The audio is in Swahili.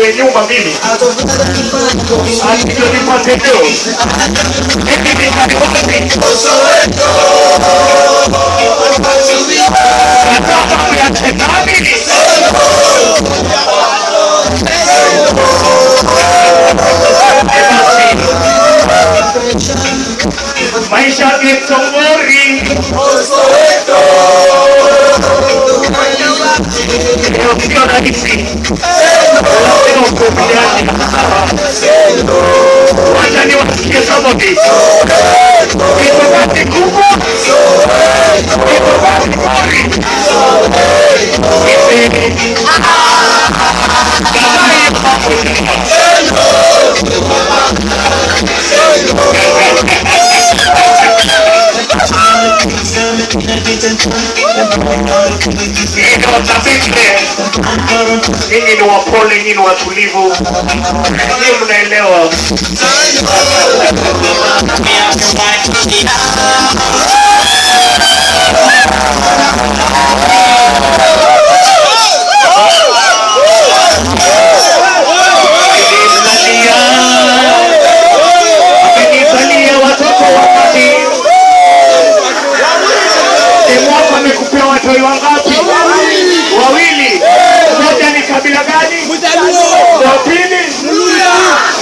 nijengewe nyumba mimi. Ndio nipate leo. Maisha ni tofauti. Sio rahisi. Wacha niwasikie sauti. Mikakati kubwa. Mikakati kubwa. Nyinyi ni wapole, nyinyi ni watulivu, nyinyi mnaelewa.